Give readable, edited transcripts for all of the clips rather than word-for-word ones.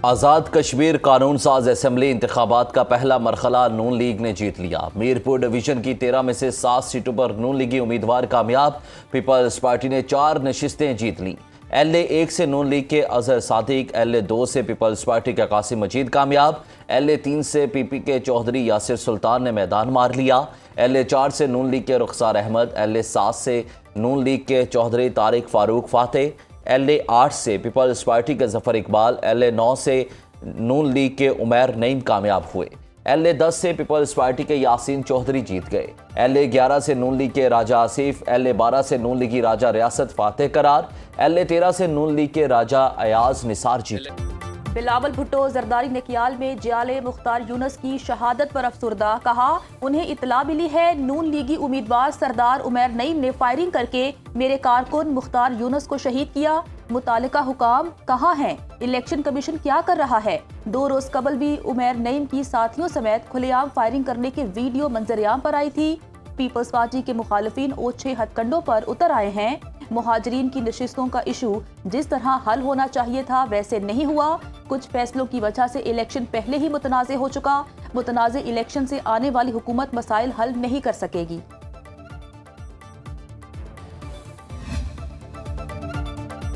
آزاد کشمیر قانون ساز اسمبلی انتخابات کا پہلا مرحلہ نون لیگ نے جیت لیا۔ میرپور ڈویژن کی 13 میں سے 7 سیٹوں پر نون لیگی امیدوار کامیاب۔ پیپلز پارٹی نے 4 نشستیں جیت لیں۔ LA1 سے نون لیگ کے اظہر صادق، LA2 سے پیپلز پارٹی کا قاسم مجید کامیاب، LA3 سے PP کے چودھری یاسر سلطان نے میدان مار لیا، LA4 سے نون لیگ کے رخسار احمد، LA7 سے نون لیگ کے چودھری طارق فاروق فاتح، LA8 سے پیپلز پارٹی کے ظفر اقبال، LA9 سے نون لیگ کے عمیر نعیم کامیاب ہوئے، LA10 سے پیپلز پارٹی کے یاسین چودھری جیت گئے، LA11 سے نون لیگ کے راجہ آصف، LA12 سے نون لیگی راجہ ریاست فاتح قرار، LA13 سے نون لیگ کے راجہ ایاز نثار جیت گئے۔ بلاول بھٹو زرداری نکیال میں جیالے مختار یونس کی شہادت پر افسردہ، کہا انہیں اطلاع ملی ہے نون لیگی امیدوار سردار عمیر نعیم نے فائرنگ کر کے میرے کارکن مختار یونس کو شہید کیا۔ متعلقہ حکام کہاں ہیں؟ الیکشن کمیشن کیا کر رہا ہے؟ 2 روز قبل بھی عمیر نعیم کی ساتھیوں سمیت کھلے عام فائرنگ کرنے کی ویڈیو منظر عام پر آئی تھی۔ پیپلز پارٹی کے مخالفین اوچھے ہتھ کنڈوں پر اتر آئے ہیں۔ مہاجرین کی نشستوں کا ایشو جس طرح حل ہونا چاہیے تھا ویسے نہیں ہوا۔ کچھ فیصلوں کی وجہ سے الیکشن پہلے ہی متنازع ہو چکا۔ متنازع الیکشن سے آنے والی حکومت مسائل حل نہیں کر سکے گی۔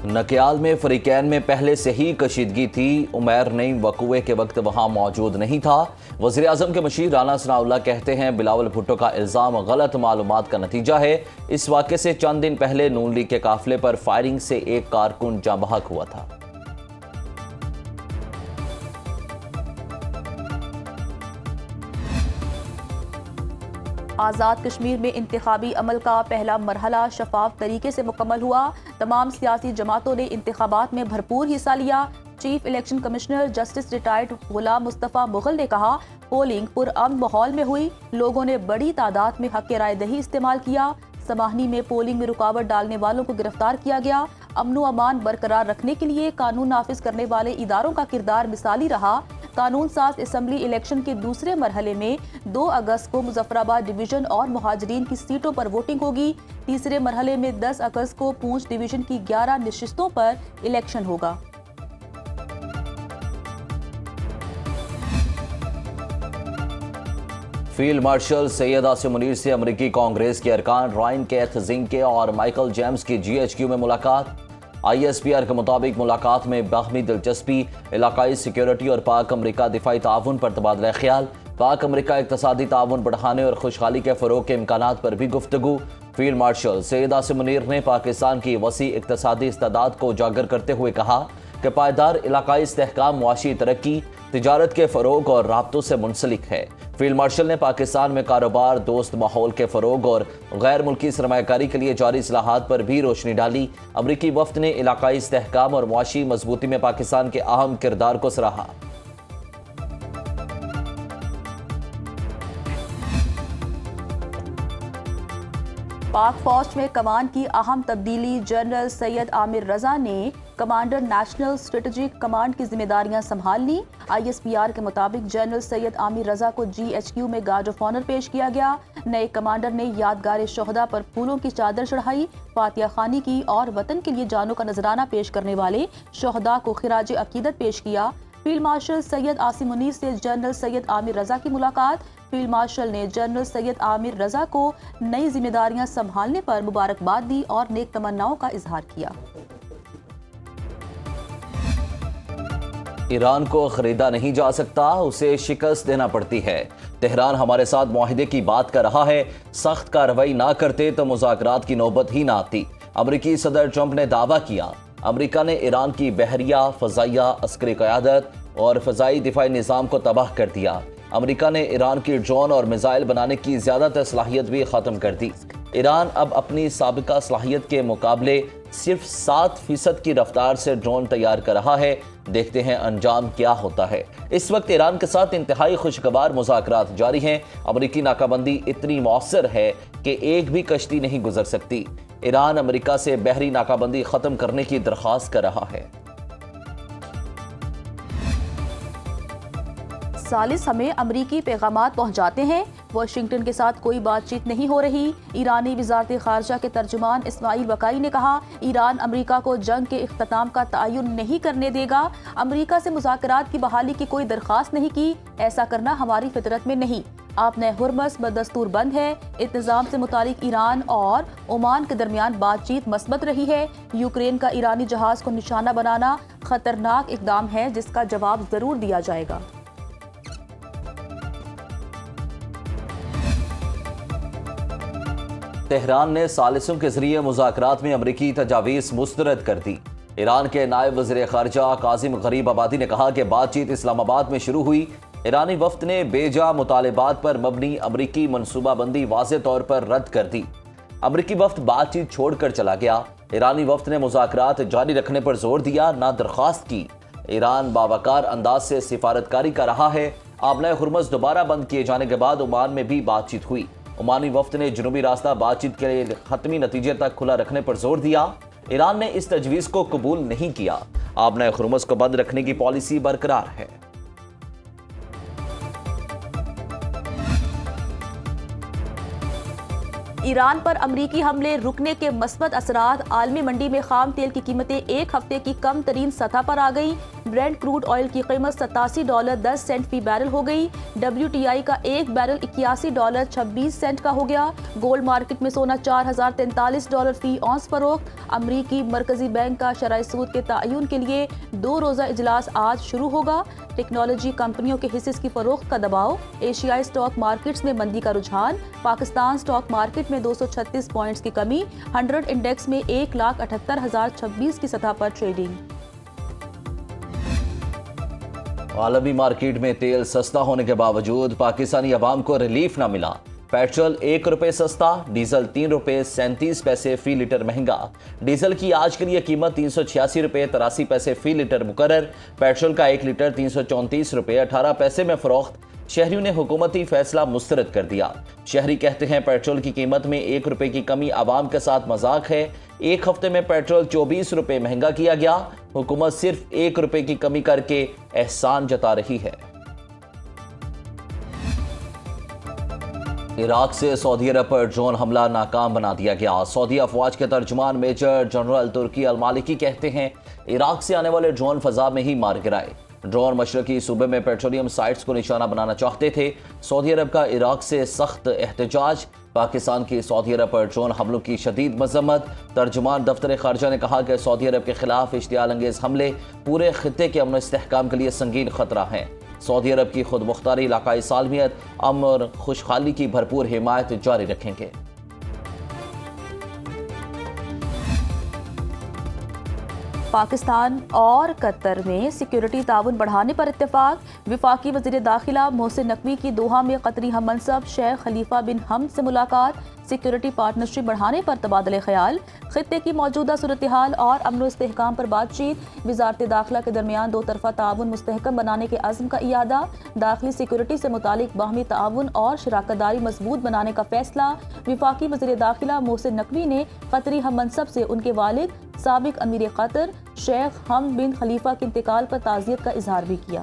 نکیال میں فریقین میں پہلے سے ہی کشیدگی تھی۔ عمیر نعیم وقوعے کے وقت وہاں موجود نہیں تھا۔ وزیر اعظم کے مشیر رانا ثناء اللہ کہتے ہیں بلاول بھٹو کا الزام غلط معلومات کا نتیجہ ہے۔ اس واقعے سے چند دن پہلے نون لیگ کے قافلے پر فائرنگ سے ایک کارکن جاں بحق ہوا تھا۔ آزاد کشمیر میں انتخابی عمل کا پہلا مرحلہ شفاف طریقے سے مکمل ہوا۔ تمام سیاسی جماعتوں نے انتخابات میں بھرپور حصہ لیا۔ Chief election commissioner justice retired Ghulam Mustafa Mughal نے کہا پولنگ پرامن ماحول میں ہوئی، لوگوں نے بڑی تعداد میں حق رائے دہی استعمال کیا۔ سماہنی میں پولنگ میں رکاوٹ ڈالنے والوں کو گرفتار کیا گیا۔ امن و امان برقرار رکھنے کے لیے قانون نافذ کرنے والے اداروں کا کردار مثالی رہا۔ قانون ساز اسمبلی الیکشن کے دوسرے مرحلے میں 2 اگست کو مظفر آباد ڈویژن اور مہاجرین کی سیٹوں پر ووٹنگ ہوگی۔ تیسرے مرحلے میں 10 اگست کو پونچھ ڈویژن کی 11 نشستوں پر الیکشن ہوگا۔ فیلڈ مارشل سید عاصم منیر سے امریکی کانگریس کے ارکان رائن کیتھ زنکے اور مائیکل جیمز کی GHQ میں ملاقات۔ ISPR کے مطابق ملاقات میں باہمی دلچسپی، علاقائی سیکیورٹی اور پاک امریکہ دفاعی تعاون پر تبادلہ خیال، پاک امریکہ اقتصادی تعاون بڑھانے اور خوشحالی کے فروغ کے امکانات پر بھی گفتگو۔ فیلڈ مارشل سید عاصم منیر نے پاکستان کی وسیع اقتصادی استعداد کو اجاگر کرتے ہوئے کہا کہ پائیدار علاقائی استحکام معاشی ترقی، تجارت کے فروغ اور رابطوں سے منسلک ہے۔ فیلڈ مارشل نے پاکستان میں کاروبار دوست ماحول کے فروغ اور غیر ملکی سرمایہ کاری کے لیے جاری اصلاحات پر بھی روشنی ڈالی۔ امریکی وفد نے علاقائی استحکام اور معاشی مضبوطی میں پاکستان کے اہم کردار کو سراہا۔ پاک فوج میں کمان کی اہم تبدیلی، جنرل سید عامر رضا نے کمانڈر نیشنل اسٹریٹجک کمانڈ کی ذمہ داریاں سنبھال لی۔ ISPR کے مطابق جنرل سید عامر رضا کو GHQ میں گارڈ آف آنر پیش کیا گیا۔ نئے کمانڈر نے یادگار شہداء پر پھولوں کی چادر چڑھائی، فاتحہ خوانی کی اور وطن کے لیے جانوں کا نذرانہ پیش کرنے والے شہداء کو خراج عقیدت پیش کیا۔ فیلڈ مارشل سید عاصم منیر سے جنرل سید عامر رضا کی ملاقات۔ فیلڈ مارشل نے جنرل سید عامر رضا کو نئی ذمہ داریاں سنبھالنے پر مبارکباد دی اور نیک تمناؤں کا اظہار کیا۔ ایران کو خریدا نہیں جا سکتا، اسے شکست دینا پڑتی ہے۔ تہران ہمارے ساتھ معاہدے کی بات کر رہا ہے، سخت کارروائی نہ کرتے تو مذاکرات کی نوبت ہی نہ آتی۔ امریکی صدر ٹرمپ نے دعویٰ کیا امریکہ نے ایران کی بحریہ، فضائیہ، عسکری قیادت اور فضائی دفاعی نظام کو تباہ کر دیا۔ امریکہ نے ایران کی ڈرون اور میزائل بنانے کی زیادہ تر صلاحیت بھی ختم کر دی۔ ایران اب اپنی سابقہ صلاحیت کے مقابلے صرف 7% کی رفتار سے ڈرون تیار کر رہا ہے۔ دیکھتے ہیں انجام کیا ہوتا ہے۔ اس وقت ایران کے ساتھ انتہائی خوشگوار مذاکرات جاری ہیں۔ امریکی ناکہ بندی اتنی مؤثر ہے کہ ایک بھی کشتی نہیں گزر سکتی۔ ایران امریکہ سے بحری ناکہ بندی ختم کرنے کی درخواست کر رہا ہے۔ ثالث ہمیں امریکی پیغامات پہنچاتے ہیں۔ واشنگٹن کے ساتھ کوئی بات چیت نہیں ہو رہی۔ ایرانی وزارت خارجہ کے ترجمان اسماعیل وقائی نے کہا، ایران امریکہ کو جنگ کے اختتام کا تعین نہیں کرنے دے گا۔ امریکہ سے مذاکرات کی بحالی کی کوئی درخواست نہیں کی، ایسا کرنا ہماری فطرت میں نہیں۔ آبِ ہرمز بدستور بند ہے۔ انتظام سے متعلق ایران اور عمان کے درمیان بات چیت مثبت رہی ہے۔ یوکرین کا ایرانی جہاز کو نشانہ بنانا خطرناک اقدام ہے جس کا جواب ضرور دیا جائے گا۔ تہران نے ثالثوں کے ذریعے مذاکرات میں امریکی تجاویز مسترد کر دی۔ ایران کے نائب وزیر خارجہ قاسم غریب آبادی نے کہا کہ بات چیت اسلام آباد میں شروع ہوئی۔ ایرانی وفد نے بے جا مطالبات پر مبنی امریکی منصوبہ بندی واضح طور پر رد کر دی۔ امریکی وفد بات چیت چھوڑ کر چلا گیا۔ ایرانی وفد نے مذاکرات جاری رکھنے پر زور دیا، نہ درخواست کی۔ ایران باوقار انداز سے سفارتکاری کر رہا ہے۔ آبِ ہرمز دوبارہ بند کیے جانے کے بعد عمان میں بھی بات چیت ہوئی۔ عمانی وفد نے جنوبی راستہ بات چیت کے لیے حتمی نتیجے تک کھلا رکھنے پر زور دیا۔ ایران نے اس تجویز کو قبول نہیں کیا۔ آبِ ہرمز کو بند رکھنے کی پالیسی برقرار ہے۔ ایران پر امریکی حملے رکنے کے مثبت اثرات۔ عالمی منڈی میں خام تیل کی قیمتیں ایک ہفتے کی کم ترین سطح پر آ گئی۔ برینٹ کروڈ آئل کی قیمت $87.10 فی بیرل ہو گئی۔ WTI کا ایک بیرل $81.26 کا ہو گیا۔ گولڈ مارکیٹ میں سونا $4043 فی اونس فروخت۔ امریکی مرکزی بینک کا شرح سود کے تعین کے لیے 2 روزہ اجلاس آج شروع ہوگا۔ ٹیکنالوجی کمپنیوں کے حصص کی فروخت کا دباؤ۔ ایشیائی سٹاک مارکیٹس میں مندی کا رجحان۔ پاکستان سٹاک مارکیٹ میں 236 پوائنٹس کی کمی۔ 100 انڈیکس میں 1,78,026 کی سطح پر ٹریڈنگ۔ عالمی مارکیٹ میں تیل سستا ہونے کے باوجود پاکستانی عوام کو ریلیف نہ ملا۔ پیٹرول ₹1 سستا، ڈیزل ₹3.37 فی لیٹر مہنگا۔ ڈیزل کی آج کے لیے قیمت ₹386.83 فی لیٹر مقرر۔ پیٹرول کا 1 لیٹر ₹334.18 میں فروخت۔ شہریوں نے حکومتی فیصلہ مسترد کر دیا۔ شہری کہتے ہیں پیٹرول کی قیمت میں ₹1 کی کمی عوام کے ساتھ مذاق ہے۔ ایک ہفتے میں پیٹرول ₹24 مہنگا کیا گیا۔ حکومت صرف ₹1 کی کمی کر کے احسان جتا رہی ہے۔ عراق سے سعودی عرب پر ڈرون حملہ ناکام بنا دیا گیا۔ سعودی افواج کے ترجمان میجر جنرل ترکی المالکی کہتے ہیں عراق سے آنے والے ڈرون فضا میں ہی مار گرائے۔ ڈرون مشرقی صوبے میں پیٹرولیم سائٹس کو نشانہ بنانا چاہتے تھے۔ سعودی عرب کا عراق سے سخت احتجاج۔ پاکستان کی سعودی عرب پر ڈرون حملوں کی شدید مذمت۔ ترجمان دفتر خارجہ نے کہا کہ سعودی عرب کے خلاف اشتعال انگیز حملے پورے خطے کے امن و استحکام کے لیے سنگین خطرہ ہیں۔ سعودی عرب کی خود مختاری، علاقائی سالمیت، امن اور خوشحالی کی بھرپور حمایت جاری رکھیں گے۔ پاکستان اور قطر میں سیکیورٹی تعاون بڑھانے پر اتفاق۔ وفاقی وزیر داخلہ محسن نقوی کی دوحہ میں قطری ہم منصب شیخ خلیفہ بن حمد سے ملاقات۔ سیکیورٹی پارٹنرشپ بڑھانے پر تبادلہ خیال۔ خطے کی موجودہ صورتحال اور امن و استحکام پر بات چیت۔ وزارت داخلہ کے درمیان 2 طرفہ تعاون مستحکم بنانے کے عزم کا اعادہ۔ داخلی سیکیورٹی سے متعلق باہمی تعاون اور شراکت داری مضبوط بنانے کا فیصلہ۔ وفاقی وزیر داخلہ محسن نقوی نے قطری ہم منصب سے ان کے والد سابق امیر قطر شیخ حمد بن خلیفہ کے انتقال پر تعزیت کا اظہار بھی کیا۔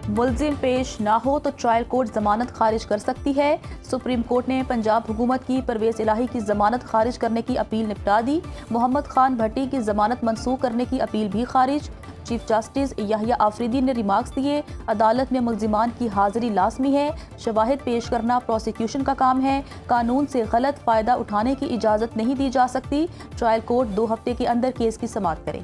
ملزم پیش نہ ہو تو ٹرائل کورٹ ضمانت خارج کر سکتی ہے۔ سپریم کورٹ نے پنجاب حکومت کی پرویز الہی کی ضمانت خارج کرنے کی اپیل نپٹا دی۔ محمد خان بھٹی کی ضمانت منسوخ کرنے کی اپیل بھی خارج۔ چیف جسٹس یحییٰ آفریدی نے ریمارکس دیے، عدالت میں ملزمان کی حاضری لازمی ہے، شواہد پیش کرنا پروسیکیوشن کا کام ہے، قانون سے غلط فائدہ اٹھانے کی اجازت نہیں دی جا سکتی، ٹرائل کورٹ 2 ہفتے کے اندر کیس کی سماعت کرے۔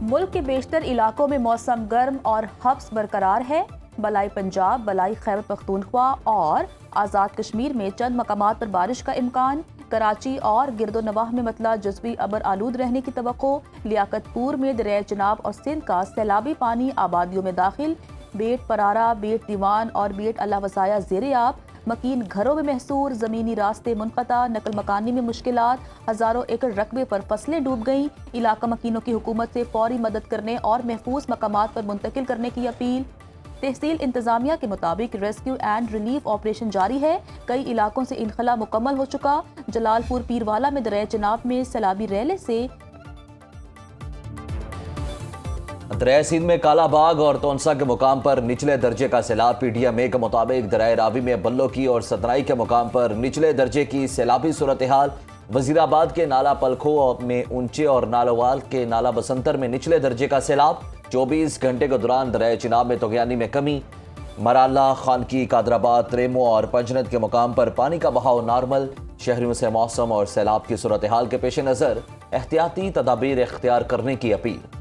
ملک کے بیشتر علاقوں میں موسم گرم اور حبس برقرار ہے۔ بلائی پنجاب، بلائی خیبر پختونخوا اور آزاد کشمیر میں چند مقامات پر بارش کا امکان۔ کراچی اور گرد و نواح میں مطلع جزوی ابر آلود رہنے کی توقع۔ لیاقت پور میں دریائے چناب اور سندھ کا سیلابی پانی آبادیوں میں داخل۔ بیٹ پرارا، بیٹ دیوان اور بیٹ اللہ وسایا زیر آب۔ مکین گھروں میں محصور، زمینی راستے منقطع، نقل مکانی میں مشکلات، ہزاروں ایکڑ رقبے پر فصلیں ڈوب گئیں۔ علاقہ مکینوں کی حکومت سے فوری مدد کرنے اور محفوظ مقامات پر منتقل کرنے کی اپیل۔ تحصیل انتظامیہ کے مطابق ریسکیو اینڈ ریلیف آپریشن جاری ہے۔ کئی علاقوں سے انخلا مکمل ہو چکا۔ جلال پور پیروالا میں دریائے چناب میں سیلابی ریلے سے دریائے سندھ میں کالا باغ اور تونسا کے مقام پر نچلے درجے کا سیلاب۔ پی ڈی ایم اے کے مطابق دریائے راوی میں بلو کی اور سترائی کے مقام پر نچلے درجے کی سیلابی صورتحال۔ وزیر آباد کے نالا پلکھو میں اونچے اور نالوال کے نالا بسنتر میں نچلے درجے کا سیلاب۔ 24 گھنٹے کے دوران دریائے چناب میں طغیانی میں کمی۔ مرالہ، خانکی، قادرآباد، تریمو اور پنجنت کے مقام پر پانی کا بہاؤ نارمل۔ شہریوں سے موسم اور سیلاب کی صورتحال کے پیش نظر احتیاطی تدابیر اختیار کرنے کی اپیل۔